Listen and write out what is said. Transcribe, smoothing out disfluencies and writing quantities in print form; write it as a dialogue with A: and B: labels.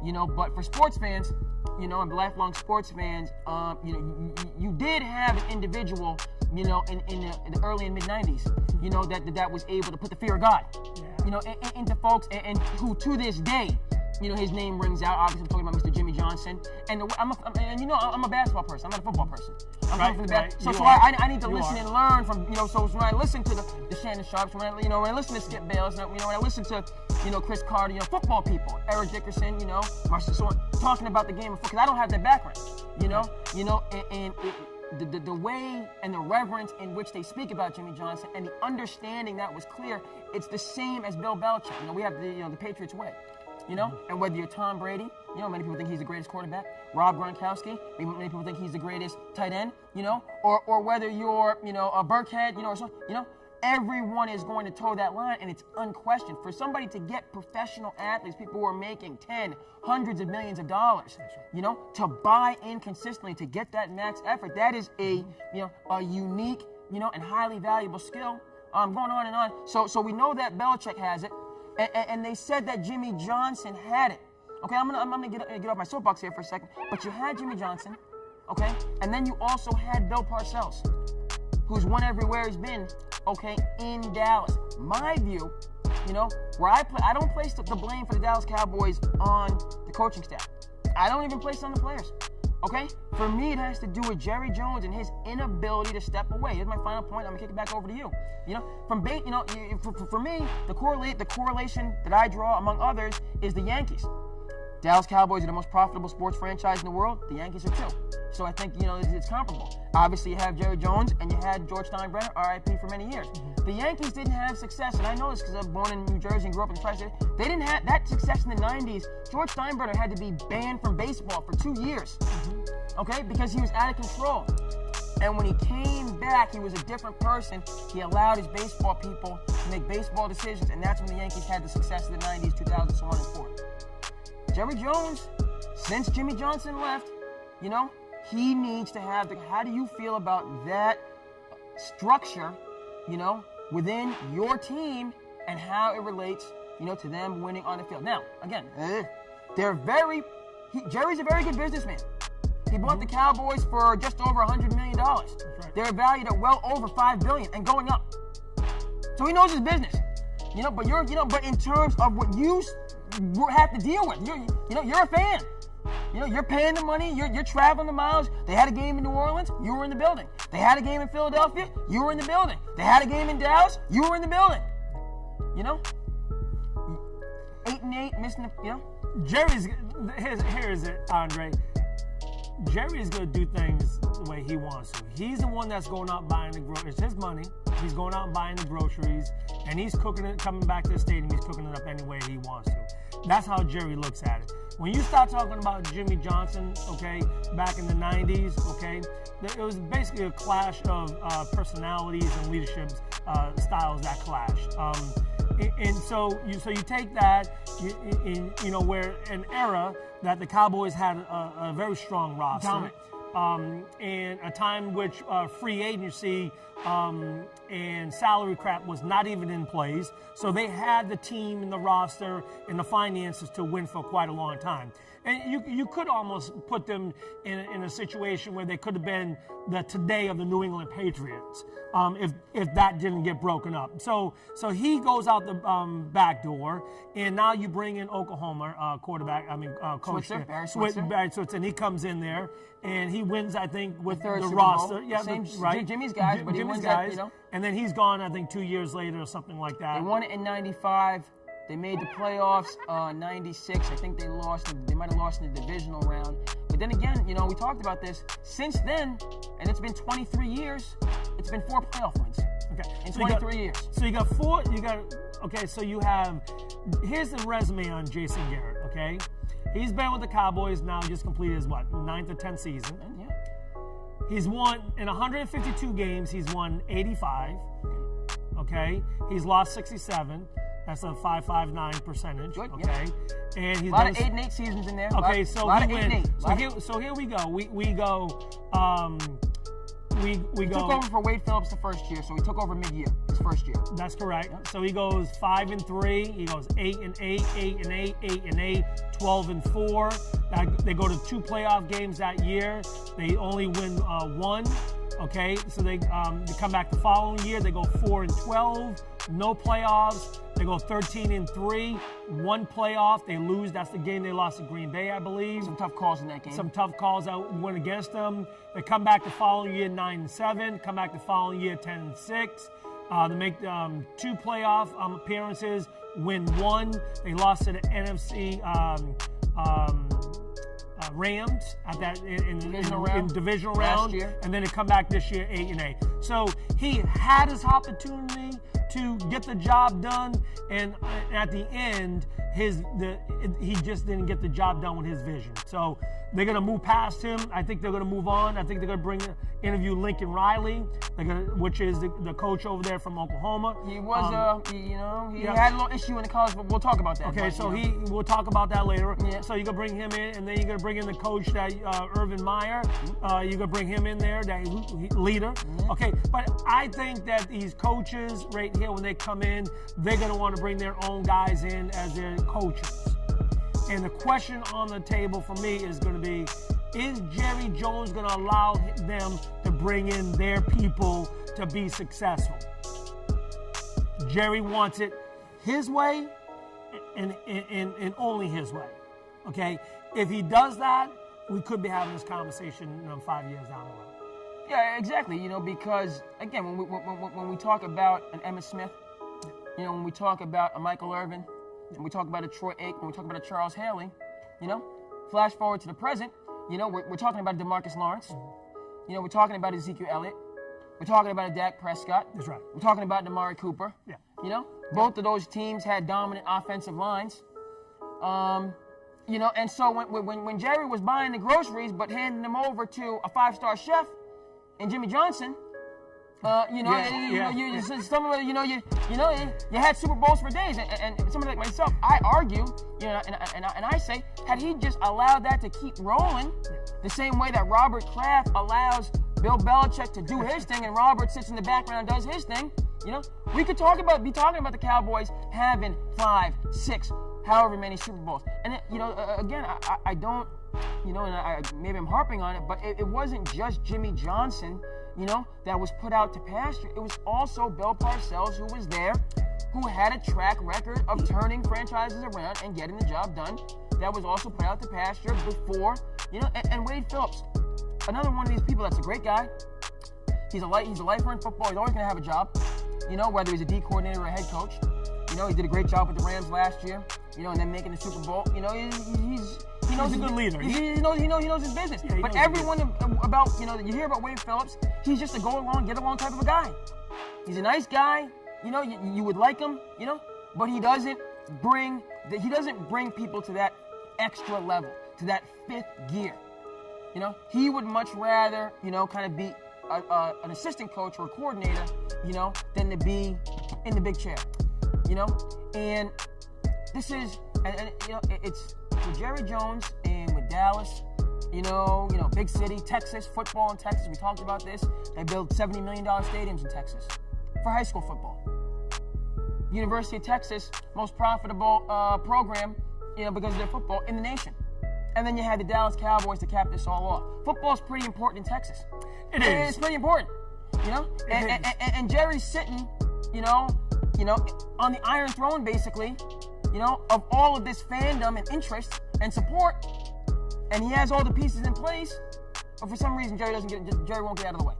A: But for sports fans, and lifelong sports fans, you did have an individual, in the early and mid 90s, that was able to put the fear of God, into folks, and who to this day, his name rings out. Obviously, I'm talking about Mr. Jimmy Johnson. And I'm a basketball person. I'm not a football person. I'm from the basketball. So I need to listen and learn from, so when I listen to the Shannon Sharps, when I listen to Skip Bayless, when I listen to, Chris Carter, football people, Eric Dickerson, Marcia, so talking about the game of football, because I don't have that background, and the way and the reverence in which they speak about Jimmy Johnson and the understanding that was clear, it's the same as Bill Belichick. We have the Patriots way. And whether you're Tom Brady, many people think he's the greatest quarterback. Rob Gronkowski, many people think he's the greatest tight end, or whether you're, a Burkhead, or something, everyone is going to toe that line, and it's unquestioned. For somebody to get professional athletes, people who are making hundreds of millions of dollars, to buy in consistently, to get that max effort, that is a unique, and highly valuable skill. Going on and on. So we know that Belichick has it. And they said that Jimmy Johnson had it. Okay, I'm gonna get off my soapbox here for a second. But you had Jimmy Johnson, okay, and then you also had Bill Parcells, who's won everywhere he's been, okay, in Dallas. My view, where I play, I don't place the blame for the Dallas Cowboys on the coaching staff. I don't even place it on the players. Okay? For me, it has to do with Jerry Jones and his inability to step away. Here's my final point. I'm gonna kick it back over to you. For me, the correlation that I draw, among others, is the Yankees. Dallas Cowboys are the most profitable sports franchise in the world. The Yankees are too. So I think, it's comparable. Obviously, you have Jerry Jones and you had George Steinbrenner, RIP, for many years. The Yankees didn't have success, and I know this because I'm born in New Jersey and grew up in the Tri-State. They didn't have that success in the 90s. George Steinbrenner had to be banned from baseball for 2 years, okay, because he was out of control. And when he came back, he was a different person. He allowed his baseball people to make baseball decisions, and that's when the Yankees had the success of the 90s, 2000, so on and forth. Jerry Jones, since Jimmy Johnson left, he needs to have how do you feel about that structure, within your team and how it relates, to them winning on the field. Now, again, Jerry's a very good businessman. He bought the Cowboys for just over $100 million. That's right. They're valued at well over $5 billion and going up. So he knows his business. But in terms of what you have to deal with, you're a fan. You're paying the money. You're traveling the miles. They had a game in New Orleans. You were in the building. They had a game in Philadelphia. You were in the building. They had a game in Dallas. You were in the building. 8-8, missing the.
B: Jerry's here's it, Andre. Jerry's going to do things the way he wants to. He's the one that's going out buying the groceries. It's his money. He's going out and buying the groceries, and he's cooking it, coming back to the stadium, he's cooking it up any way he wants to. That's how Jerry looks at it. When you start talking about Jimmy Johnson, okay, back in the 90s, okay, it was basically a clash of personalities and leadership styles that clashed. And so you take that, where an era that the Cowboys had a very strong roster, and a time in which free agency and salary cap was not even in place. So they had the team and the roster and the finances to win for quite a long time. And you could almost put them in a situation where they could have been the today of the New England Patriots if that didn't get broken up. So he goes out the back door, and now you bring in Oklahoma coach
A: Barry
B: Switzer, and he comes in there and he wins, I think, with the
A: Super
B: roster.
A: Bowl.
B: Yeah,
A: Same,
B: right.
A: Jimmy's guys, but he wins that,
B: And then he's gone, I think, 2 years later or something like that.
A: They won it in '95. They made the playoffs '96. I think they lost. They might have lost in the divisional round. But then again, we talked about this. Since then, and it's been 23 years, it's been 4 playoff wins.
B: Okay.
A: In 23 years.
B: So you got 4. Okay. So you have. Here's the resume on Jason Garrett. Okay. He's been with the Cowboys now. Just completed his 9th or 10th season.
A: Yeah.
B: He's won in 152 games. He's won 85. Okay. He's lost 67. That's a 5.59 percentage.
A: Good,
B: okay.
A: Yeah.
B: And he's
A: a lot of 8-8 seasons in there.
B: Okay, so he wins.
A: So
B: here we go. We
A: took over for Wade Phillips the first year, so he took over mid-year. His first year.
B: That's correct. Yeah. So he goes 5-3. He goes 8-8, 8-8, 8-8, 12-4. They go to 2 playoff games that year. They only win 1. Okay, so they come back the following year. They go 4-12, no playoffs. They go 13-3, 1 playoff. They lose. That's the game they lost to Green Bay, I believe.
A: Some tough calls in that game.
B: Some tough calls that went against them. They come back the following year 9-7. Come back the following year 10-6. They make 2 playoff appearances, win 1. They lost to the NFC Rams at that in divisional round, and then they come back this year 8-8. So he had his opportunity to get the job done, and at the end, he just didn't get the job done with his vision. So they're going to move past him. I think they're going to move on. I think they're going to interview Lincoln Riley, which is the coach over there from Oklahoma.
A: He was, he had a little issue in the college, but we'll talk about that.
B: Okay, so we'll talk about that later. Yeah. So you're going to bring him in, and then you're going to bring in the coach, that Urban Meyer. You're going to bring him in there, that leader. Mm-hmm. Okay, but I think that these coaches right here, when they come in, they're going to want to bring their own guys in as their coaches. And the question on the table for me is going to be, is Jerry Jones going to allow them to bring in their people to be successful? Jerry wants it his way and only his way. Okay? If he does that, we could be having this conversation 5 years down the road.
A: Yeah, exactly. Because, again, when we talk about an Emmitt Smith, when we talk about a Michael Irvin, when we talk about a Troy Aikman, when we talk about a Charles Haley, flash forward to the present, we're talking about a DeMarcus Lawrence. We're talking about Ezekiel Elliott. We're talking about a Dak Prescott.
B: That's right.
A: We're talking about Amari Cooper.
B: Yeah.
A: Both of those teams had dominant offensive lines. And so when Jerry was buying the groceries but handing them over to a 5-star chef and Jimmy Johnson, you had Super Bowls for days, and somebody like myself, I argue, and I say, had he just allowed that to keep rolling, the same way that Robert Kraft allows Bill Belichick to do his thing, and Robert sits in the background and does his thing, we could be talking about the Cowboys having 5, 6, however many Super Bowls, and again, I don't, and maybe I'm harping on it, but it wasn't just Jimmy Johnson, that was put out to pasture. It was also Bill Parcells, who was there, who had a track record of turning franchises around and getting the job done. That was also put out to pasture before, and Wade Phillips, another one of these people that's a great guy. He's a lifer in football. He's always going to have a job, whether he's a D coordinator or a head coach. He did a great job with the Rams last year, and then making the Super Bowl. He knows
B: he's a good leader.
A: He knows his business. Yeah, but everyone about, you hear about Wade Phillips, he's just a go along, get along type of a guy. He's a nice guy. You would like him, but he doesn't bring people to that extra level, to that 5th gear. He would much rather, kind of be an assistant coach or a coordinator, than to be in the big chair. And this is, it's with Jerry Jones and with Dallas, big city, Texas, football in Texas. We talked about this. They built $70 million stadiums in Texas for high school football. University of Texas, most profitable program, because of their football in the nation. And then you had the Dallas Cowboys to cap this all off. Football's pretty important in Texas.
B: It is.
A: It's pretty important, And Jerry's sitting, on the Iron Throne, basically, of all of this fandom and interest and support, and he has all the pieces in place, but for some reason Jerry won't get out of the way.